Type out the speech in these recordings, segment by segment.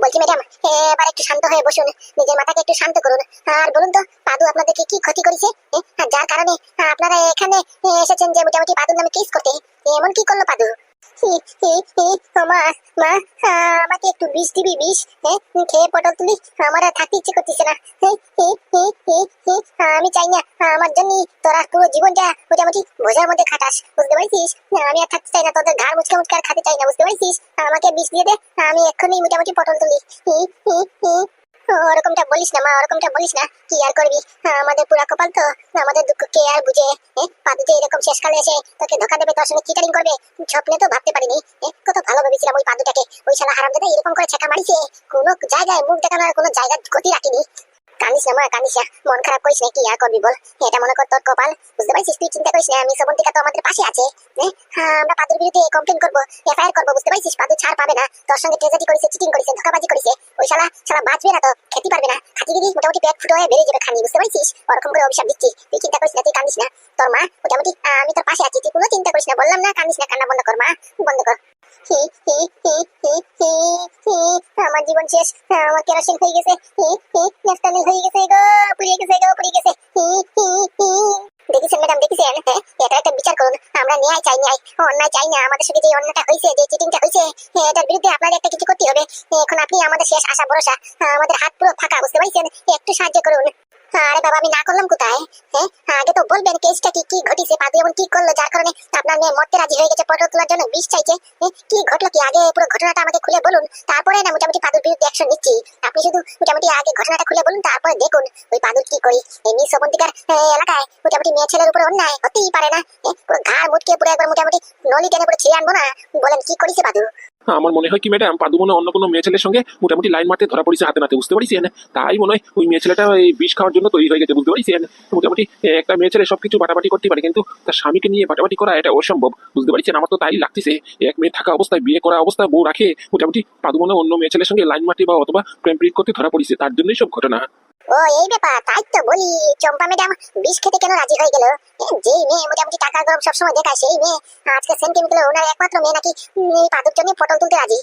বলছি ম্যাডাম, এবার একটু শান্ত হয়ে বসুন, নিজের মাথাকে একটু শান্ত করুন। আর বলুন তো, পাদু আপনাদেরকে কি ক্ষতি করেছে? যার কারণে আপনারা এখানে এসেছেন যে মোটামুটি পাদুর নামে কেস করতে। এমন কি করলো পাদু? হি, হি, হি, ও মা, মা, আমাকে একটু বিষ দিবি, বিষ। খেয়ে পটল তুলি, আমার আর থাকতে ইচ্ছে করতেছে না। হি, হি, হি, হি, হি, আমি চাই না আমার জন্য তোরা পুরো জীবনটা মোটামুটি বোঝার মধ্যে খাটাস, বুঝতে পারছিস? আমি আর থাকতে চাই না, তোদের ঘাড় মুচকে মুচকে আর খেতে চাই না, বুঝতে পারছিস? আমাকে বিষ দিয়ে দে, আমি এক্ষুনি মোটামুটি পটল তুলি। হি, হি, হি। ওরকমটা বলিস না মা, ওরকমটা বলিস না। কি আর করবি, আমাদের পুরা কপাল তো, আমাদের দুঃখ কে আর বুঝে। পাদু যে এরকম শেষকালে এসে তোকে ধোকা দেবে, তোর সঙ্গে চিটারিং করবে, স্বপ্নে তো ভাবতে পারিনি। কত ভালো ভেবেছিলাম ওই পাদুটাকে, ওই শালা হারামজাদা এরকম করে ছেঁকা মারিছে, কোনো জায়গায় মুখ দেখানোর কোনো জায়গা গতি রাখিনি। কানিস না মা, কানিস না, মন খারাপ করিস না, কি আর করবি বল, এটা মনে কর তোর কপাল, বুঝতে পারছিস? তুই চিন্তা করিস না, আমি শ্রবন্তিকা তো আমাদের পাশে আছে। আমরা পাদুর বিরুদ্ধে কমপ্লেন করবো, এফআইআর করবো, বুঝতে পারছিস? পাদু ছাড় পাবে না, তোর সঙ্গে ট্রেজারি করেছে, চিটিং করেছে, ধোকাবাজি করেছে, ওই শালা শালা বাঁচবে না তো, খেতে পারবে না, খাতি গিয়ে মোটামুটি পেট ফুটো হয়ে বেরিয়ে যাবে খানি, বুঝতে পারছিস? ওরকম করে অভিশাপ দিচ্ছি, তুই চিন্তা করিস না, তুই কানিস না। তোর মা মোটামুটি, আমি তোর পাশে আছি, তুই কোনো চিন্তা করিস না, বললাম না? কানিস না, কান্না বন্ধ কর মা, বন্ধ কর। হি, হি, হি, হি, হি, হি, আমার জীবন শেষ, আমার কেরোসিন হয়ে গেছে, হি, হি, নেফতালিন হয়ে গেছে গো, পুড়িয়ে গেছে গো, পুড়িয়ে গেছে। হি, হি, হি। দেখেছেন ম্যাডাম, দেখেছেন? এটা একটা বিচার করুন, আমরা ন্যায় চাই, ন্যায়, অন্যায় চাই না। আমাদের সঙ্গে যে অন্যটা হয়েছে, যে চিটিংটা হয়েছে, এটার বিরুদ্ধে আপনাদের একটা কিছু করতে হবে। এখন আপনি আমাদের শেষ আশা ভরসা, আমাদের হাত পুরো ফাঁকা, বুঝতে পারছেন? একটু সাহায্য করুন। আরে বাবা, আমি না করলাম কোথায়? আগে তো বলবেন কেসটা কি কি ঘটিছে, পাদু এমন কি করলো যার কারণে আপনার মেয়ে মরতে রাজি হয়ে গেছে, পটল তোলার জন্য বিষ চাইছে? কি ঘটলো কি, আগে পুরো ঘটনাটা আমাকে খুলে বলুন, তারপরে না মোটামুটি পাদুর বিরুদ্ধে অ্যাকশন নিচ্ছি। আপনি শুধু মোটামুটি আগে ঘটনাটা খুলে বলুন, তারপরে দেখুন ওই পাদুর কি করি। এমনি শ্রবন্তিকার এলাকায় মোটামুটি মেয়ে ছেলের উপরে অন্যায় হতেই পারে না। পুরো ঘাড় মুটকে পুরো একবার মোটামুটি নলি টেনে পুরো ছিঁড়ে আনবো না। বলেন কি করেছে পাদু? আমার মনে হয় কি ম্যাডাম, পাদু মনে হয় অন্য কোনো মেয়ে ছেলের সঙ্গে মোটামুটি লাইন মারতে ধরা পড়েছে হাতে নাতে, বুঝতে পারছেন? তাই মনে হয় ওই মেয়ে ছেলেটা এই বিষ খাওয়ার জন্য তৈরি হয়ে গেছে, বুঝতে পারছেন? মোটামুটি একটা মেয়ে ছেলে সবকিছু বাটাবাটি করতে পারে, কিন্তু তার স্বামীকে নিয়ে বাটাবাটি করা এটা অসম্ভব, বুঝতে পারছেন? আমার তো তাই লাগতেছে, এক মেয়ে থাকা অবস্থায়, বিয়ে করা অবস্থায় বউ রাখে মোটামুটি পাদু মনে হয় অন্য মেয়ে ছেলের সঙ্গে লাইন মারতে বা অথবা প্রেম প্রীত করতে ধরা পড়েছে, তার জন্যই সব ঘটনা। ও এই ব্যাপার, তাই তো বলি চম্পা ম্যাডাম বিষ খেতে কেন রাজি হয়ে গেল? যেই মেয়ে মোটামুটি টাকা গরম সবসময় দেখায়, সেই মেয়ে আজকে সেন্ট কেমিক্যাল ওনার একমাত্র মেয়ে নাকি এই পাদুর জন্য পটল তুলতে রাজি।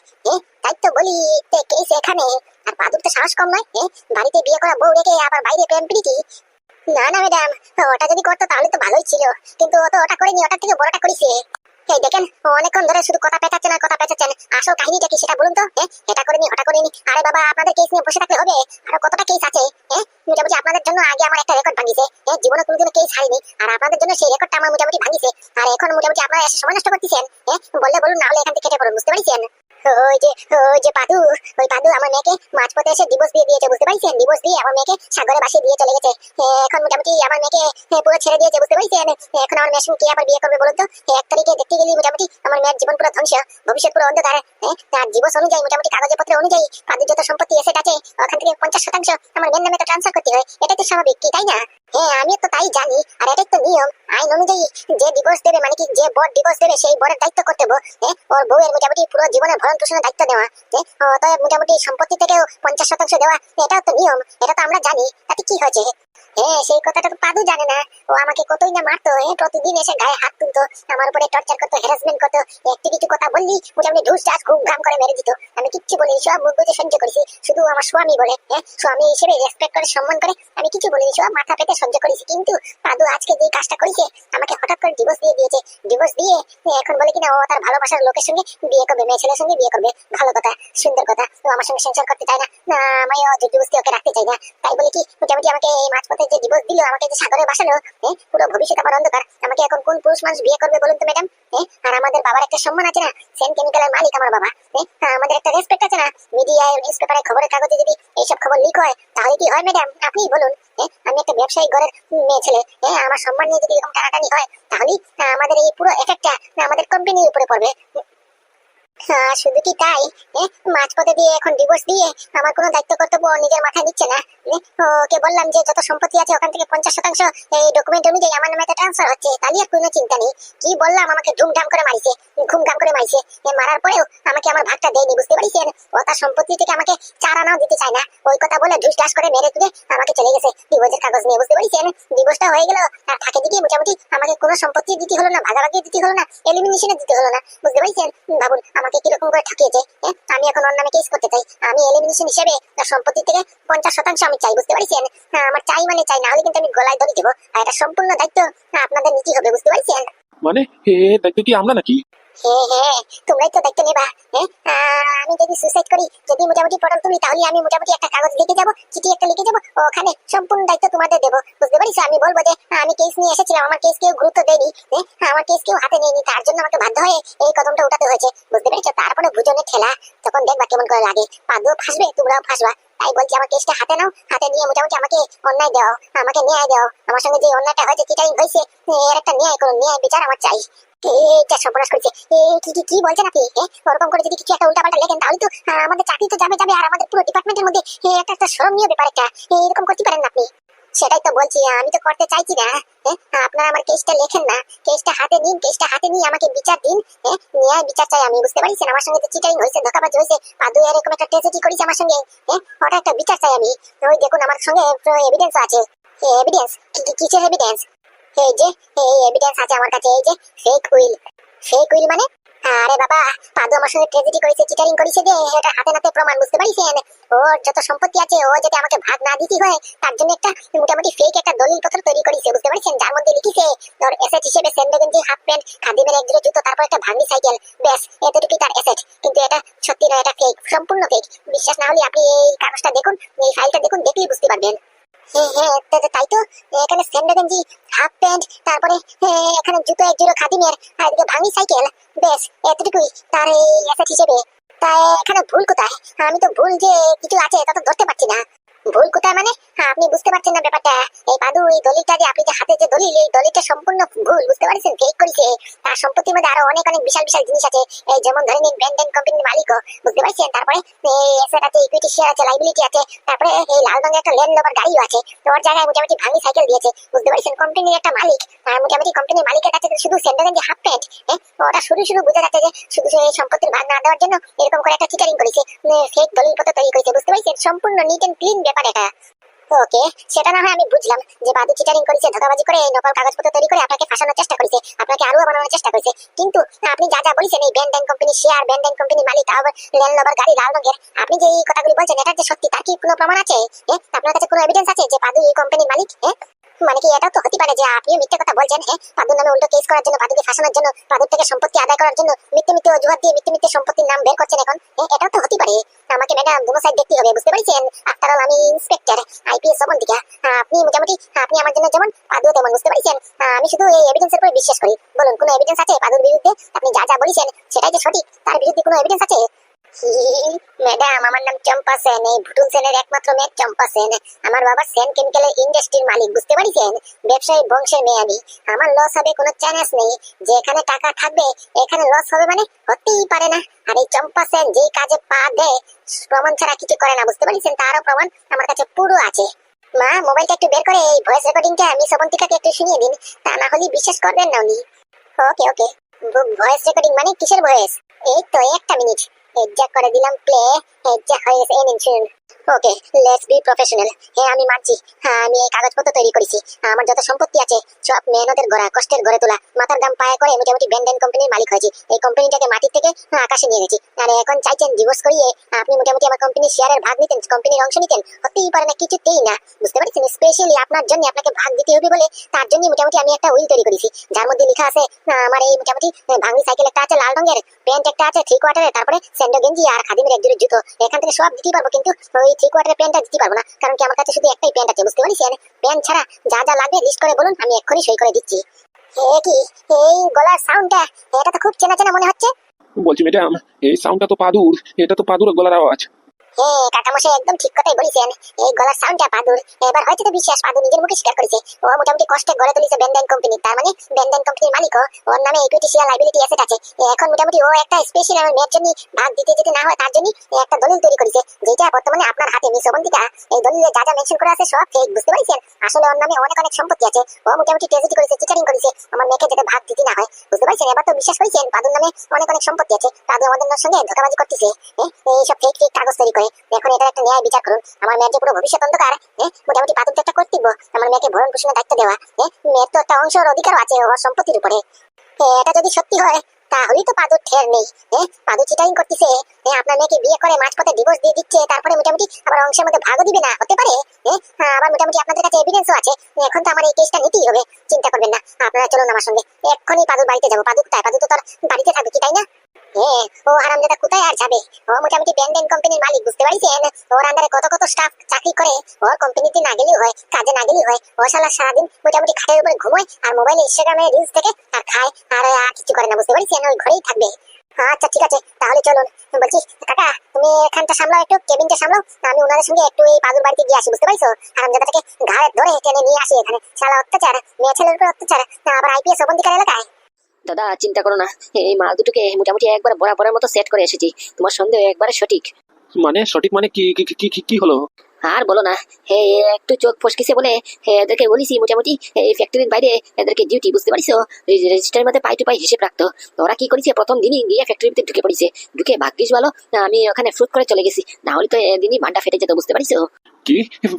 তাই তো বলি কেস এখানে। আর পাদুর তো সাহস কম নয়, বাড়িতে বিয়ে করা বউ রেখে আবার বাইরে প্রেম প্রীতি। না না ম্যাডাম, ওটা যদি করতো তাহলে তো ভালোই ছিল, কিন্তু ও তো ওটা করেনি, ওটার থেকে বড়টা করেছে। এই দেখেন, অনেকক্ষণ ধরে শুধু কথা পেঁচাচ্ছেন আর কথা পেঁচাচ্ছেন, আসল কাহিনীটা কি সেটা বলুন তো। এটা করেনি, ওটা করেনি, আরে বাবা আপনাদের কেস নিয়ে বসে থাকলে হবে? আরো কতটা কেস আছে। মোটামুটি আপনাদের জন্য আগে আমার একটা রেকর্ড ভাঙিছে, জীবনে কোনোদিনও কেস হারিনি, আর আপনাদের জন্য সেই রেকর্ডটা আমার মোটামুটি ভাঙিছে। আর এখন মোটামুটি আপনারা এসে সময় নষ্ট করতেছেন। বললে বলুন, না হলে এখান থেকে কেটে পড়ুন, বুঝতে পারছেন? ওই যে পাদু, ওই পাদু আমার মেয়েকে মাঝপথে এসে ডিভোর্স দিয়ে দিয়েছে, বুঝতে পারছেন? ডিভোর্স দিয়ে আমার মেয়েকে সাগরে বাসিয়ে দিয়ে চলে গেছে। এখন মোটামুটি আমার মেয়েকে পুরো ছেড়ে দিয়েছে, বুঝতে পারছেন? এখন আমার মেয়ের সঙ্গে কে আবার বিয়ে করবে বলুন তো? এক তারিখে দেখতে গেলে মোটামুটি আমার মেয়ের জীবন পুরো ধ্বংস, ভবিষ্যৎ পুরো অন্ধকার। তার ডিভোর্স অনুযায়ী মোটামুটি কাগজপত্র অনুযায়ী পাদুর যত সম্পত্তি এসেট আছে, ওখান থেকে 50% আমার মেয়ের নামে তো ট্রান্সফার করতে হয়। এটা তো স্বাভাবিক, কি তাই না? আমিও তো তাই জানি, আর এটাই তো নিয়ম আইন অনুযায়ী। যে ডিভোর্স দেবে মানে কি, যে বর ডিভোর্স দেবে সেই বরের দায়িত্ব কর্তব্য ওর বউয়ের মোটামুটি পুরো জীবনের ভরণ পোষণের দায়িত্ব নেওয়া। অতএব মোটামুটি সম্পত্তি থেকেও 50% দেওয়া, এটাও তো নিয়ম, এটা তো আমরা জানি। তাতে কি হয়েছে? সেই কথাটা তো পাদু জানে না। ও আমাকে কতই না মারতো, প্রতিদিন এসে গায়ে হাত তুলতো, আমার উপরে টর্চার করতো, হ্যারাসমেন্ট করতো। একটু কিছু কথা বললি মোটামুটি ঢুস চাষ ঘুম ঘাম করে মেরে দিত। আমি কিচ্ছু বলিনি, সব মুখ বুঝে সহ্য করেছি। শুধু আমার স্বামী বলে, স্বামী হিসেবে রেসপেক্ট করে সম্মান করে আমি কিছু বলিনি, সব মাথা পেতে সহ্য করেছি। কিন্তু পাদু আজকে যে কাজটা করেছে, আমাকে হঠাৎ করে ডিভোর্স দিয়ে দিয়েছে। ডিভোর্স দিয়ে এখন বলে কিনা ও তার ভালোবাসার লোকের সঙ্গে বিয়ে করবে, মেয়ে ছেলের সঙ্গে বিয়ে করবে। ভালো কথা, সুন্দর কথা। ও আমার সঙ্গে সংসার করতে চায় না, আমিও জোরজবস্তি ওকে রাখতে চাই না। তাই বলে কি মোটামুটি আমাকে এই মাঝপথে যে ডিভোর্স দিল, আমাকে যে সাগরে বাসালো, পুরো ভবিষ্যৎ আমার অন্ধকার। আমাকে এখন কোন পুরুষ মানুষ বিয়ে করবে বলুন তো ম্যাডাম? আর আমাদের বাবার একটা সম্মান আছে না, সেন্ট কেমিক্যালের মালিক আমার বাবা। আমাদের একটা রেসপেক্ট আছে না, মিডিয়ায়, নিউজ পেপারে, খবরের কাগজে যদি এইসব খবর লিক হয় তাহলে কি হয় ম্যাডাম? আপনিই বলুন। আমি একটা ব্যবসায়িক ঘরের মেয়ে ছেলে, আমার সম্মান নিয়ে যদি এরকম টানাটানি হয় তাহলে আমাদের এই পুরো এফেক্টটা আমাদের কোম্পানির উপরে পড়বে। শুধু কি তাই, মাঝপথে দিয়ে এখন ডিভোর্স দিয়ে আমার কোনো দায়িত্ব কর্তব্য নিজের মাথায় নিচ্ছে না। ওকে বললাম যে যত সম্পত্তি আছে ওখান থেকে 50% এই ডকুমেন্ট অনুযায়ী আমার নামে ট্রান্সফার হচ্ছে, তাহলে আর কোনো চিন্তা নেই। কি বললাম, আমাকে ধুমধাম করে মারিছে, ঘুমঘাম করে মারিছে। মারার পরেও আমাকে আমার ভাগটা দেয়নি, বুঝতে পারছেন? ও তার সম্পত্তি থেকে আমাকে 4 আনাও দিতে চায় না। ওই কথা বলে ঢুস ঢাস করে মেরে তুলে আমাকে চলে গেছে ডিভোর্সের কাগজ নিয়ে, বুঝতে পারছেন? ডিভোর্সটা হয়ে গেল, আর থাকে দিকে মোটামুটি আমাকে কোনো সম্পত্তি দিতে হলো না, ভাগাভাগি দিতে হলো না, এলিমিনেশনে দিতে হলো না, বুঝতে পারছেন? ভাবুন আমাকে কিরকম করে ঠকিয়েছে। আমি এখন ওর নামে কেস করতে চাই। আমি এলিমিনেশন হিসেবে তার সম্পত্তি থেকে 50% আমি চাই, বুঝতে পারছেন? আমার চাই মানে চাই, না হলে কিন্তু আমি গলায় দড়ি দেবো। আর এটা সম্পূর্ণ দায়িত্ব আপনাদের নিতে হবে, বুঝতে পারছেন? মানে দায়িত্ব কি আমরা নাকি? হ্যাঁ হ্যাঁ, তোমরাই তো দায়িত্ব নেবা। আমি যদি সুসাইড করি, যদি মোটামুটি পটল তুলি, তাহলে আমি মোটামুটি একটা কাগজ লিখে যাবো, চিঠি একটা লিখে যাবো, ওখানে সম্পূর্ণ দায়িত্ব তোমাদের দেবো, বুঝতে পারিস? আমি বলবো যে আমি কেস নিয়ে এসেছিলাম, আমার কেস কেউ গুরুত্ব দেয়নি, আমার কেস কেউ হাতে নেয়নি, তার জন্য আমাকে বাধ্য হয়ে এই কদমটা উঠাতে হয়েছে, বুঝতে পেরেছো? তারপরে ভুজনের ঠেলা, তখন দেখবা কেমন করে লাগে। পাদুও ফাঁসবে, তোমরাও ফাঁসবা। তাই বলছি আমার কেসটা হাতে নাও, হাতে নিয়ে মোটামুটি আমাকে অন্যায় দাও, আমাকে ন্যায় দাও। আমার সঙ্গে যে অন্যায়টা হয়েছে, চিটারিং হয়েছে, এর একটা ন্যায় করো, ন্যায় বিচার আমার চাই। এটা সর্বনাশ করেছে। কি কি কি বলছেন আপনি? ওরকম করে যদি কিছু একটা উল্টাপাল্টা লেখেন, তাহলে তো আমাদের চাকরি তো যাবে যাবে, আর আমাদের পুরো ডিপার্টমেন্টের মধ্যে একটা একটা শরমনীয় ব্যাপার একটা। এরকম করতে পারেন না আপনি। সেটাই তো বলছি, আমি তো করতে চাইছি না। আপনারা আমার কেসটা লেখেন না, কেসটা হাতে নিন, কেসটা হাতে নিয়ে আমাকে বিচার দিন। ন্যায় বিচার চাই আমি, বুঝতে পারছেন? আমার সঙ্গে যে চিটারিং হয়েছে, ধোঁকাবাজি হয়েছে, পাদু এরকম একটা ট্রেজেডি করেছে আমার সঙ্গে, ওটা একটা বিচার চাই আমি। ওই দেখুন আমার সঙ্গে এভিডেন্স আছে। এভিডেন্স? কিসের এভিডেন্স? এই যে এই এভিডেন্স আছে আমার কাছে, এই যে ফেক উইল। ফেক উইল মানে? আরে বাবা, পাদু আমার সঙ্গে ট্রেজেডি করেছে, চিটারিং করেছে, যে এটা হাতে নাতে প্রমাণ, বুঝতে পারছেন? ওর যত সম্পত্তি আছে, ও যদি আমাকে ভাগ না দিতে হয়, তার জন্য একটা মোটামুটি ফেক একটা দলিল পত্র তৈরি করেছে, বুঝতে পারছেন? যার মধ্যে লিখেছে ওর এসেট হিসেবে স্যান্ডো গেঞ্জি, হাফ প্যান্ট, খাদিমের এক জোড়া জুতো, তারপর একটা ভাঙি সাইকেল, ব্যাস এতটুকুই তার এসেট। কিন্তু এটা সত্যি নয়, এটা ফেক, সম্পূর্ণ ফেক। বিশ্বাস না হলে আপনি এই কাগজটা দেখুন, এই ফাইলটা দেখুন, দেখলেই বুঝতে পারবেন। হ্যাঁ হ্যাঁ, তাই তো। এখানে স্যান্ডো গেঞ্জি, হাফ প্যান্ট, তারপরে এখানে জুতো এক জোড়া খাদিমের, আর এদিকে ভাঙি সাইকেল, বেশ এতটুকুই তার এই অ্যাসেট হিসেবে। তাই এখানে ভুল কোথায়? আমি তো ভুল যে কিছু আছে তা তো ধরতে পারছি না। ভুল কোথায় মানে? আপনি বুঝতে পারছেন না ব্যাপারটা। এই পাদু, এই দলিলটা যে আপনি যে হাতে যে দলিল, এই দলিলটা সম্পূর্ণ ভুল, বুঝতে পারছেন? ফেক করেছে। তার সম্পত্তির মধ্যে আরো অনেক অনেক বিশাল বিশাল জিনিস আছে, এই যেমন ধরে নিন ব্যান্ডেন কোম্পানির মালিকও, বুঝতে পারছেন? তারপরে এই অ্যাসেট আছে, ইকুইটি শেয়ার আছে, লাইবিলিটি আছে, তারপরে এই লাল রঙের একটা ল্যান্ড রোভার গাড়িও আছে। তো ওর জায়গায় মোটামুটি ভাঙি সাইকেল দিয়েছে, বুঝতে পারছেন? কোম্পানির একটা মালিক, আর মোটামুটি কোম্পানির মালিকের কাছে শুধু স্যান্ডো গেঞ্জি, হাফ প্যান্ট, ওটা শুরু শুরু বোঝা যাচ্ছে যে শুধু এই সম্পত্তির ভাগ না দেওয়ার জন্য এরকম করে একটা চিটারিং করেছে, ফেক দলিল পত্র তৈরি করেছে, বুঝতে পারছেন? সম্পূর্ণ নিট এন্ড ক্লিন ব্যাপার এটা। ওকে, সেটা না হয় আমি বুঝলাম যে বাদু চিটারিং করেছে, ধোঁকাবাজি করে নকল কাগজপত্র তৈরি করে আপনাকে ফাঁসানোর চেষ্টা করেছে, আপনাকে আরো বানানোর চেষ্টা করেছে। কিন্তু আপনি যা যা বলছেন, এই ব্যান্ডেন কোম্পানি শেয়ার, ব্যান্ডেন কোম্পানি মালিক, আবার ল্যান্ড রোভার গাড়ি লাল রঙের, আপনি যে এই কথাগুলি বলছেন, এটা যে সত্যি, তার কি কোনো প্রমাণ আছে? আপনার কাছে কোনো এভিডেন্স আছে যে বাদু এই কোম্পানির মালিক? মানে কি এটাও তো হতে পারে যে আপনিও মিথ্যে কথা বলছেন, পাদুর নামে উল্টো কেস করার জন্য, পাদুকে ফাঁসানোর জন্য, পাদুর থেকে সম্পত্তি আদায় করার জন্য মিথ্যে মিথ্যে অজুহাত দিয়ে মিথ্যে মিথ্যে সম্পত্তির নাম বের করছেন এখন। এটাও তো হতে পারে। আমাকে ম্যাডাম দুনো সাইড দেখতে হবে, বুঝতে পারছেন? আফটার অল আমি ইন্সপেক্টর, আইপিএস অবন্তিকা। আপনি মোটামুটি আপনি আমার জন্য যেমন, পাদুও তেমন, বুঝতে পারছেন? আমি শুধু এই এভিডেন্সের উপর বিশ্বাস করি। বলুন, কোনো এভিডেন্স আছে পাদুর বিরুদ্ধে? আপনি যা যা বলেছেন সেটাই যে সঠিক, তার বিরুদ্ধে কোনো এভিডেন্স আছে? ম্যাডাম, আমার নাম চম্পা সেন, এই ভুটুল সেনের একমাত্র মেয়ে চম্পা সেন। আমার বাবা সেন কেমিক্যালের ইন্ডাস্ট্রির মালিক, বুঝতে পারছেন? ব্যবসায়ী বংশের মেয়ে আমি। আমার লস হবে কোনো চ্যান্স নেই। যেখানে টাকা থাকবে এখানে লস হবে মানে হতেই পারে না। আর এই চম্পা সেন যে কাজে পা দেয়, প্রমাণ ছাড়া কিছু করে না, বুঝতে পারছেন? তারও প্রমাণ আমার কাছে পুরো আছে। মা, মোবাইলটা একটু বের করে এই ভয়েস রেকর্ডিংটা মিস অবন্তিকাকে একটু শুনিয়ে দিন, তা না হলে বিশ্বাস করবেন না উনি। ওকে ওকে। ভয়েস রেকর্ডিং মানে কিসের ভয়েস? এই তো একটা মিনিট, যা করে দিলাম প্লে, যা হয়ে গেছে, এই নিন শুনুন। ওকে, লেটস বি প্রফেশনাল। হ্যাঁ আমি মানছি, হ্যাঁ আমি এই কাগজপত্র তৈরি করেছি। আমার যত সম্পত্তি আছে সব মেহনতের গড়া, কষ্টের গড়ে তোলা, মাথার দাম পায়ে করে মোটামুটি ব্যান্ডেন কোম্পানির মালিক হয়েছি। এই কোম্পানিটাকে মাটির থেকে আকাশে নিয়ে গেছি। আর এখন চাইছেন ডিভোর্স করিয়ে আপনি মোটামুটি আমার কোম্পানির শেয়ারের ভাগ নিতেন, কোম্পানির অংশ নিতেন? হতেই পারে না, কিছুতেই না, বুঝতে পারছেন? স্পেশালি আপনার জন্য আপনাকে ভাগ দিতে হবে বলে, তার জন্য মোটামুটি আমি একটা উইল তৈরি করেছি, যার মধ্যে লেখা আছে আমার এই মোটামুটি ভাঙি সাইকেল একটা আছে লাল রঙের, প্যান্ট একটা আছে 3 কোয়ার্টারের, তারপরে স্যান্ডো গেঞ্জি আর খাদিমের এক জোড়া জুতো। এখান থেকে সব দিতে পারবো, কিন্তু ওই 3 কোয়ার্টারের প্যান্টটা দিতে পারবো না, কারণ কি আমার কাছে শুধু একটাই প্যান্ট আছে, বুঝতে পারছেন? প্যান্ট ছাড়া যা যা লাগবে লিস্ট করে বলুন, আমি এক্ষুনি সই করে দিচ্ছি। কি এই গলার সাউন্ডটা, এটা তো খুব চেনা চেনা মনে হচ্ছে। বলছি ম্যাডাম, এই সাউন্ডটা তো পাদুর, এটা তো পাদুর গলার আওয়াজ। কাকামশাই একদম ঠিক কথাই বলেছেন, এই গলার সাউন্ডটা পাদুর। এবার হয়তো তো বিশ্বাস, পাদু নিজের মুখে স্বীকার করেছে ও মোটামুটি কষ্টে গড়ে তুলেছে ব্যান্ডেন কোম্পানি। তার মানে ব্যান্ডেন কোম্পানির মালিকও, ওর নামে ইকুইটি শেয়ার, লাইবিলিটি অ্যাসেট আছে। এখন মোটামুটি ও একটা স্পেশাল আমার মেয়ের জন্য ভাগ দিতে যেতে না হয় তার জন্য একটা দলিল তৈরি করেছে, যেটা বর্তমানে আপনার হাতে, মিস অবন্তিকা। এই দলিলে যা যা মেনশন করা আছে সব ফেক, বুঝতে পারছেন? আসলে ওর নামে অনেক অনেক সম্পত্তি আছে। ও মোটামুটি ট্রেজেডি করেছে, চিটারিং করেছে, আমার মেয়েকে যাতে ভাগ দিতে না হয়, বুঝতে পারছেন? এবার তো বিশ্বাস করেছেন পাদুর নামে অনেক অনেক সম্পত্তি আছে, পাদু আমাদের সঙ্গে ধোঁকাবাজি করতেছে, এইসব ফেক ফেক কাগজ তৈরি করে। এখন এটা একটা ন্যায় বিচার করুন। আমার মেয়ের যে পুরো ভবিষ্যৎ অন্ধকার, মোটামুটি পাদুর একটা কর্তব্য আমার মেয়েকে ভরণ পোষণের দায়িত্ব দেওয়া। মেয়ের তো একটা অংশের অধিকার আছে ওর সম্পত্তির উপরে। এটা যদি সত্যি হয় তাহলেই তো পাদুর ঠের নেই। পাদু চিটারিং করতেছে, আপনার মেয়েকে বিয়ে করে মাঝপথে ডিভোর্স দিয়ে দিচ্ছে, তারপরে মোটামুটি আবার অংশের মধ্যে ভাগও দিবে না, হতে পারে? আবার মোটামুটি আপনাদের কাছে এভিডেন্সও আছে। এখন তো আমার এই কেসটা নিতেই হবে, চিন্তা করবেন না। আপনারা চলুন আমার সঙ্গে, এক্ষুনি পাদুর বাড়িতে যাবো। পাদু কোথায়? পাদু তো তোর বাড়িতে থাকবে কি, তাই না? ও হারামজাদা কোথায় আর যাবে? ও মোটামুটি ব্যান্ডেন কোম্পানির মালিক, বুঝতে পারছেন? ওর আন্ডারে কত কত স্টাফ চাকরি করে। ওর কোম্পানিতে না গেলেও হয়, কাজে না গেলেও হয়। ও শালা সারাদিন মোটামুটি খাটের উপরে ঘুমোয় আর মোবাইলে ইনস্টাগ্রামে রিলস দেখে আর খায়, আর কিছু করে না, বুঝতে পারছেন? ওই ঘরেই থাকবে। আচ্ছা ঠিক আছে, তাহলে চলুন। বলছি কাকা, তুমি এখানটা সামলাও, একটু কেবিনটা সামলাও, আমি ওনাদের সঙ্গে একটু এই পাদুর বাড়িতে গিয়ে আসি, বুঝতে পারছো? হারামজাদাটাকে ঘাড়ে ধরে টেনে নিয়ে আসি এখানে। শালা অত্যাচার, মেয়ে ছেলের উপর অত্যাচার, আবার আইপিএস অবন্তিকার এলাকায়। দাদা চিন্তা করো না, এই মাল দুটোকে মোটামুটি একবার বরাবরের মতো সেট করে এসেছি। তোমার সন্দেহ একবারে সঠিক। মানে সঠিক মানে কি কি কি কি- কি হলো? আর বলো না, হে একটু চোখ ফসকিছে বলে এদেরকে বলেছি মোটামুটি এই ফ্যাক্টরির বাইরে এদেরকে ডিউটি, বুঝতে পারিছো? রেজিস্টারের মধ্যে পাই টু পাই হিসেব রাখতো। তো ওরা কি করেছে, প্রথম দিনই গিয়ে ফ্যাক্টরির ভিতরে ঢুকে পড়েছে। ঢুকে ভাগ্যিস ভালো আমি ওখানে ফ্রুট করে চলে গেছি, না হলে তো এদিনই ভান্ডা ফেটে যেত, বুঝতে পারিছো? কি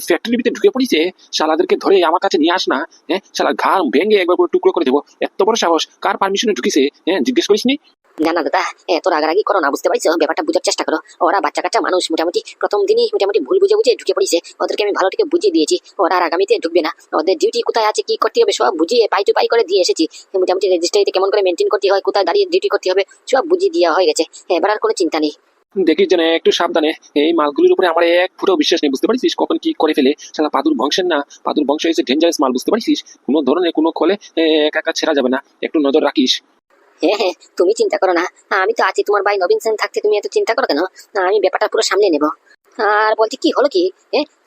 ফ্যাক্টরির ভিতরে ঢুকে পড়িছে? শালাদেরকে ধরে আমার কাছে নিয়ে আস না। শালা ঘাম ভেঙে একবার পুরো টুকরো করে দেবো। এত বড় সাহস, কার পারমিশনে ঢুকিছে? জিজ্ঞেস করিসনি? না না দাদা, এত রাগারাগি করো না, বুঝতে পারছো? ব্যাপারটা বুঝার চেষ্টা করো। ওরা বাচ্চা কাচ্চা মানুষ, মোটামুটি প্রথম দিনই মোটামুটি ভুল বুঝে বুঝে ঢুকে পড়েছে। ওদেরকে আমি ভালো থেকে বুঝিয়ে দিয়েছি, ওরা আর আগামীতে ঢুকবে না। ওদের ডিউটি কোথায় আছে, কি করতে হবে সব বুঝিয়ে পাই টু পাই করে দিয়ে এসেছি। মোটামুটি রেজিস্ট্রিতে কেমন করে মেনটেন করতে হয়, কোথায় দাঁড়িয়ে ডিউটি করতে হবে, সব বুঝিয়ে দেওয়া হয়ে গেছে। এবার আর কোনো চিন্তা নেই। দেখিস যেন একটু সাবধানে। এই মালগুলির উপরে আমার এক ফুটেও বিশ্বাস নেই, বুঝতে পারছিস? কখন কি করে ফেলে। শালা পাদুর বংশের না, পাদুর বংশ হয়েছে ডেঞ্জারাস মাল, বুঝতে পারছিস? কোনো ধরনের কোনো খোলে একা একা ছেড়া যাবে না, একটু নজর রাখিস। হ্যাঁ হ্যাঁ, তুমি চিন্তা করো না, আমি তো আছি। তোমার ভাই নবীন সেন থাকতে তুমি এত চিন্তা করো কেন? আমি ব্যাপারটা পুরো সামলে নেব। আর বলছি কি হলো কি,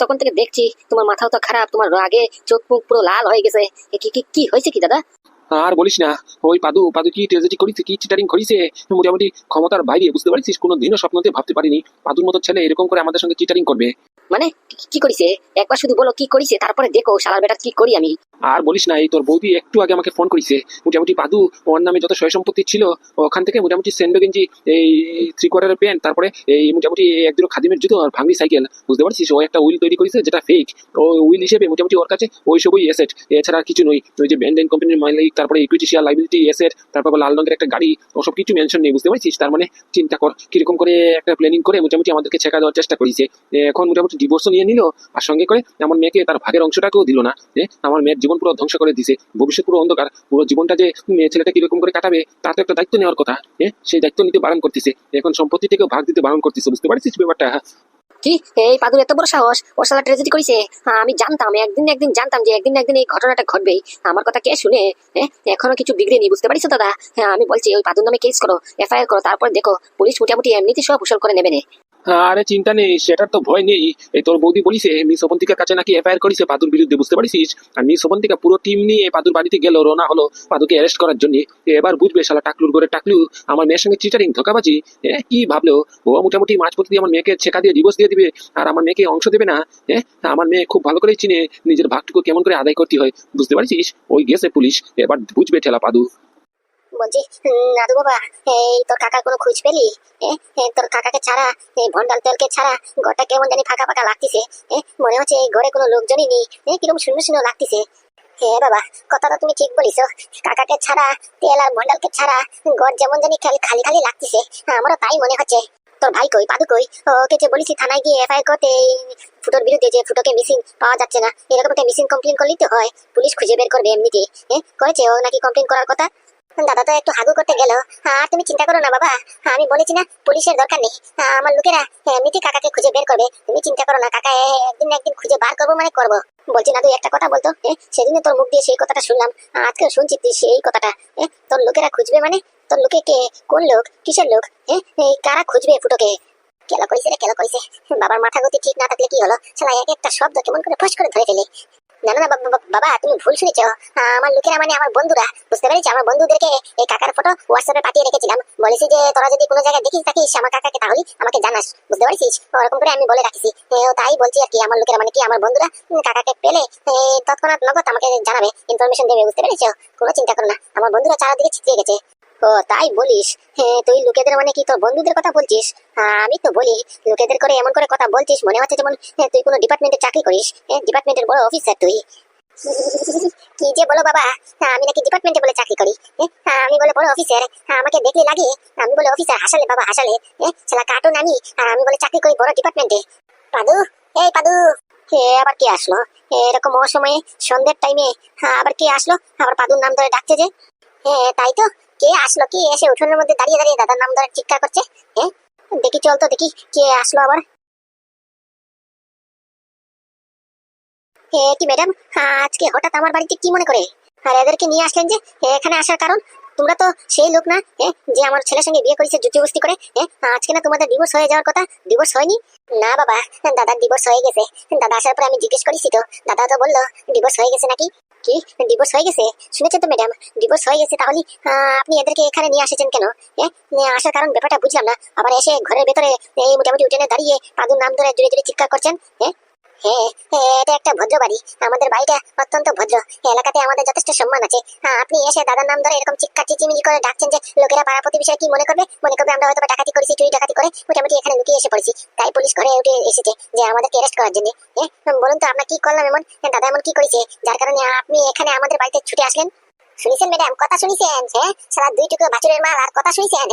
তখন থেকে দেখছি তোমার মাথাও তো খারাপ, তোমার রাগে চোখ মুখ পুরো লাল হয়ে গেছে। কি কি কি হয়েছে কি দাদা? আর বলিস না, ওই পাদু পাদু কি ট্রেজেডি করেছে, কি চিটারিং করেছে মোটামুটি ক্ষমতার বাইরে, বুঝতে পারছিস? কোনো দিনও স্বপ্নতে ভাবতে পারিনি পাদুর মতো ছেলে এরকম করে আমাদের সঙ্গে চিটারিং করবে। মানে কি করিছে? একবার শুধু বলো কি করিছে, তারপরে দেখো শালার বেটা কি করি আমি। আর বলিস না, এই তোর বৌদি একটু আগে আমাকে ফোন করেছে। মোটামুটি পাদু ওর নামে যত সয় সম্পত্তি ছিল ওখান থেকে মোটামুটি সেন্ডো গেঞ্জি, এই 3 কোয়ার্টারের প্যান্ট, তারপরে এই মোটামুটি এক দুটো খাদিমের জুতো আর ভাঙি সাইকেল, বুঝতে পারছিস? ও একটা উইল তৈরি করেছে যেটা ফেক। ও উইল হিসেবে মোটামুটি ওর কাছে ওই সবই এসেট, এছাড়া আর কিছু নই। ওই যে ব্যান্ডেন কোম্পানির মালিক, তারপরে ইকুইটি শেয়ার লাইবিলিটি এসেট, তারপর লাল রঙের একটা গাড়ি, ওসব কিছু মেনশন নেই, বুঝতে পারছিস? তার মানে চিন্তা কর কিরকম করে একটা প্ল্যানিং করে মোটামুটি আমাদেরকে ছেঁকা দেওয়ার চেষ্টা করেছে। এখন মোটামুটি ডিভোর্সও নিয়ে নিল, আর সঙ্গে করে আমার মেয়েকে তার ভাগের অংশটাকেও দিল না। আমার মেয়ের জীবন পুরো ধ্বংস করে দিছে, ভবিষ্যৎ পুরো অন্ধকার। পুরো জীবনটা যে মেয়ে ছেলেটা কিরকম করে কাটাবে তার তো একটা দায়িত্ব নেওয়ার কথা। সেই দায়িত্ব নিতে বারণ করতেছে, এখন সম্পত্তি থেকেও ভাগ দিতে বারণ করতেছে, বুঝতে পারছিস ব্যাপারটা? কি এই পাদুর এত বড় সাহস, ও শালা ট্রেজেডি করেছে? আমি জানতাম একদিন না একদিন, জানতাম যে একদিন না একদিন এই ঘটনাটা ঘটবেই। আমার কথা কে শুনে? এখনো কিছু বিগড়েনি, বুঝতে পারিস দাদা? হ্যাঁ আমি বলছি ওই পাদুর নামে কেস করো, এফআইআর করো, তারপর দেখো পুলিশ মোটামুটি এমনিতে সব হুসল করে নেবে না। আরে চিন্তা নেই, সেটার তো ভয় নেই। এই তোর বৌদি বলিছে মিস অবন্তিকার কাছে নাকি এফআইআর করেছে পাদুর বিরুদ্ধে, বুঝতে পারিস? আর মিস অবন্তিকা পুরো টিম নিয়ে পাদুর বাড়িতে গেল, রওনা হলো পাদুকে অ্যারেস্ট করার জন্য। এবার বুঝবে শালা টাকলুর করে টাকলু আমার মেয়ের সঙ্গে চিটারিং ধোকাবাজি। কি ভাবলো ও? মোটামুটি মাঝপথে দিয়ে আমার মেয়েকে ছেকা দিয়ে ডিভোর্স দিয়ে দিবে আর আমার মেয়েকে অংশ দেবে না। আমার মেয়ে খুব ভালো করেই চিনে নিজের ভাগটুকু কেমন করে আদায় করতে হয়, বুঝতে পারছিস? ওই গেছে পুলিশ, এবার বুঝবে ঠেলা পাদু। বলছি নাদু বাবা, এই তোর কাকার কোনো খোঁজ পেলি? তোর কাকাকে ছাড়া, এই ভন্ডাল তেলকে ছাড়া ঘরটা কেমন জানি ফাঁকা ফাঁকা লাগতেছে। মনে হচ্ছে এই ঘরে কোনো লোকজনই নেই, কিরকম শূন্য শূন্য লাগতেছে। হ্যাঁ বাবা, কথাটা তুমি ঠিক বলিস। কাকাকে ছাড়া, তেল আর ভন্ডালকে ছাড়া ঘর যেমন জানি খালি খালি খালি লাগতেছে, আমারও তাই মনে হচ্ছে। তোর ভাই কই, পাদু কই? ওকে যে বলেছি থানায় গিয়ে এফআইআর করতে এই ফুটোর বিরুদ্ধে, যে ফুটোকে মিসিং পাওয়া যাচ্ছে না, এরকম একটা মিসিং কমপ্লেন করলেই তো হয়, পুলিশ খুঁজে বের করবে এমনিতে। করেছে ও নাকি কমপ্লেন করার কথা? দাদা তো একটু হাগু করতে গেল। আর তুমি চিন্তা করো না বাবা, আমি বলেছি না পুলিশের দরকার নেই, আমার লোকেরা এমনিতে কাকাকে খুঁজে বের করবে, তুমি চিন্তা করো না। কাকা একদিন না একদিন খুঁজে বার করবো মানে করবো। বলছি না তুই একটা কথা বলতো, সেদিনে তোর মুখ দিয়ে সেই কথাটা শুনলাম, আজকেও শুনছি তুই সেই কথাটা। তোর লোকেরা খুঁজবে মানে? তোর লোকে কে? কোন লোক? কিসের লোক? এই কারা খুঁজবে ফুটোকে? কেলা কইছে রে, কেলা কইছে। বাবার মাথা গতি ঠিক না থাকলে কি হলো, শালা এক একটা শব্দ কেমন করে ফস করে ধরে ফেলে। না না না বাবা, তুমি ভুল শুনেছ। আমার লোকেরা মানে আমার বন্ধুরা, বুঝতে পেরেছি? আমার বন্ধুদেরকে এই কাকার ফটো হোয়াটসঅ্যাপে পাঠিয়ে রেখেছিলাম, বলেছি যে তোরা যদি কোনো জায়গায় দেখিস থাকিস আমার কাকাকে তাহলে আমাকে জানাস, বুঝতে পারছিস? ওরকম করে আমি বলে রাখিছি। তাই বলছি আর কি, আমার লোকেরা মানে কি আমার বন্ধুরা কাকাকে পেলে তৎক্ষণাৎ নগদ আমাকে জানাবে, ইনফরমেশন দেবে, বুঝতে পেরেছো? কোনো চিন্তা করো না, আমার বন্ধুরা চারদিকে ছিটিয়ে গেছে। ও তাই বলিস? তুই লোকেদের মানে কি তোর বন্ধুদের কথা বলছিস? আমি তো বলি লোকেদের করে এমন করে কথা বলছিস মনে হচ্ছে যেমন তুই কোনো ডিপার্টমেন্টে চাকরি করিস, ডিপার্টমেন্টের বড় অফিসার তুই। কি যে বলো বাবা, আমি নাকি ডিপার্টমেন্টে বলে চাকরি করি, আমি বলে বড় অফিসার, আমাকে দেখলে লাগে আমি বলে অফিসার, হাসালে বাবা হাসালে, শালা কার্টুন আমি, আর আমি বলে চাকরি করি বড় ডিপার্টমেন্টে। পাদু, এই পাদু, আবার কে আসলো এরকম অসময়ে সন্ধ্যের টাইমে? আবার কে আসলো? আবার পাদুর নাম ধরে ডাকছে যে। তাই তো, কে আসলো? কি এসে উঠোনের মধ্যে দাঁড়িয়ে দাঁড়িয়ে দাদার নাম ধরে চিৎকার করছে? দেখি চল তো দেখি কে আসলো আবার। কি ম্যাডাম, আজকে হঠাৎ আমার বাড়িতে কি মনে করে আর এদেরকে নিয়ে আসলেন যে? এখানে আসার কারণ? তোমরা তো সেই লোক না যে আমার ছেলের সঙ্গে বিয়ে করেছে জুজুবস্তি করে? আজকে না তোমাদের ডিভোর্স হয়ে যাওয়ার কথা, ডিভোর্স হয়নি? না বাবা, দাদার ডিভোর্স হয়ে গেছে। দাদা আসার পরে আমি জিজ্ঞেস করেছি তো, দাদা তো বললো ডিভোর্স হয়ে গেছে নাকি। কি ডিভোর্স হয়ে গেছে? শুনেছেন তো ম্যাডাম, ডিভোর্স হয়ে গেছে। তাহলে আপনি এদেরকে এখানে নিয়ে আসেছেন কেন? নিয়ে আসার কারণ ব্যাপারটা বুঝলাম না। আবার এসে ঘরের ভেতরে এই মোটামুটি উঠোনে দাঁড়িয়ে পাদুর নাম ধরে জুড়ে জুড়ে চিৎকার করছেন। হ্যাঁ, এটা একটা ভদ্র বাড়ি, আমাদের বাড়িটা অত্যন্ত ভদ্র, এলাকাতে আমাদের যথেষ্ট সম্মান আছে। আপনি এসে দাদার নাম ধরে এরকম চিৎকার চিচিমিচি করে ডাকছেন যে লোকেরা পাড়া প্রতিবেশীরা কি মনে করবে? মনে করবে আমরা হয়তো ডাকাতি করেছি, চুরি ডাকাতি করে মোটামুটি এখানে লুকিয়ে এসে পড়েছি, তাই পুলিশ ঘরে উঠে এসেছে যে আমাদেরকে অ্যারেস্ট করার জন্য। বলুন তো আমরা কি করলাম এমন? দাদা এমন কি করেছে যার কারণে আপনি এখানে আমাদের বাড়িতে ছুটে আসলেন? শুনেছেন ম্যাডাম, কথা শুনেছেন? সারা দুই টুকরো বাছুরের মাল আর কথা শুনেছেন?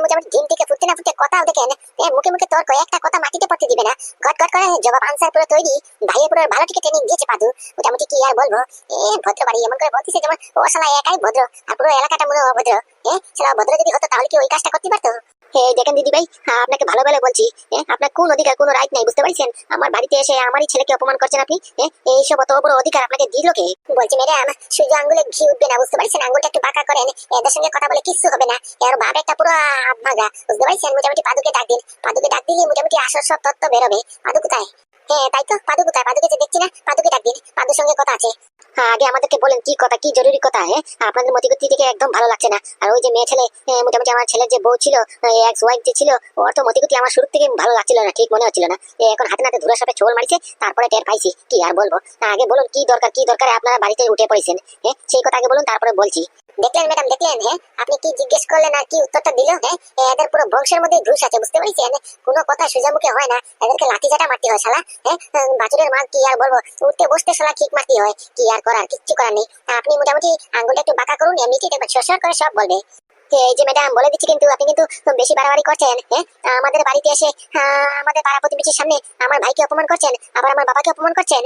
মোটামুটি ডিম থেকে ফুটতে না ফুটতে কথা দেখেন, মুখে মুখে তর্ক, একটা কথা মাটিতে পড়তে দিবে না, ঘট ঘট করে জবাব আনসার পুরো তৈরি। ভাইয়ের পুরো ভালো টিকে ট্রেনিং দিয়েছে পাদু, মোটামুটি কি আর বলবো। ভদ্র বাড়ি এমন করে বলতেছে যেমন ও শালা একাই ভদ্র আর পুরো এলাকাটা মনে অভদ্র। শালা ভদ্র যদি হতো তাহলে কি ওই কাজটা করতে পারতো? দেখেন দিদি ভাই, আপনাকে ভালো ভালো বলছি, আপনার কোন অধিকার, কোন রাইট নাই, বুঝতে পারছেন? আমার বাড়িতে এসে আমারই ছেলেকে অপমান করছেন আপনি। এইসব অত বড় অধিকার আপনাকে দিল কে? বলছি ম্যাডাম, শুধু আঙ্গুলে ঘি উঠবে না, বুঝতে পারছেন? আঙ্গুলটা একটু বাঁকা করেন, এদের সঙ্গে কথা বলে কিচ্ছু হবে না। এর ভাব একটা পুরো ভাগা, বুঝতে পারছেন? মোটামুটি পাদুকে ডাক দিন, পাদুকে ডাক দিলে মোটামুটি আসল সব তথ্য বেরোবে। পাদু কোথায়? তাই তো, পাদু কোথায়? পাদুকে যে দেখছি না, পাদুকে ডাক দিন, পাদুর সঙ্গে কথা আছে। আগে আমাদেরকে বলেন কি কথা, কি জরুরি কথা? আপনাদের মতিগতি থেকে একদম ভালো লাগছে না। আর ওই যে মেয়ে ছেলে, মোটামুটি আমার ছেলের যে বউ ছিল, এক্স ওয়াইফ যে ছিল, ওর তো মতিগতি আমার শুরু থেকে ভালো লাগছিল না, ঠিক মনে হচ্ছিল না। এখন হাতে নাতে ধুলোর সাপে ছোল মারিছে, তারপরে টের পাইছি। কি আর বলবো, আগে বলুন কি দরকার, কি দরকারে আপনারা বাড়িতে উঠে পড়েছেন? সেই কথা আগে বলুন, তারপরে বলছি। দেখলেন ম্যাডাম, দেখলেন? আপনি কি জিজ্ঞেস করলেন আর কি উত্তরটা দিল? এদের পুরো বংশের মধ্যে ঘুষ আছে, বুঝতে পারছেন? কোনো কথা সোজা মুখে হয় না, এদেরকে লাঠি চাটা মারতে হয় শালা। বাছুরের মাল, কি আর বলবো, উঠতে বসতে শালা কিক মারতে হয়, কি আর করার, কিচ্ছু করার নেই। আপনি মোটামুটি আঙ্গুলটা একটু বাঁকা করুন, এমনিতেই দেখবেন সরসর করে সব বলবে। এই যে ম্যাডাম বলে দিচ্ছি, কিন্তু আপনি কিন্তু বেশি বাড়াবাড়ি করছেন। আমাদের বাড়িতে এসে আমাদের পাড়া প্রতিবেশীর সামনে আমার ভাইকে অপমান করছেন, আবার আমার বাবাকে অপমান করছেন।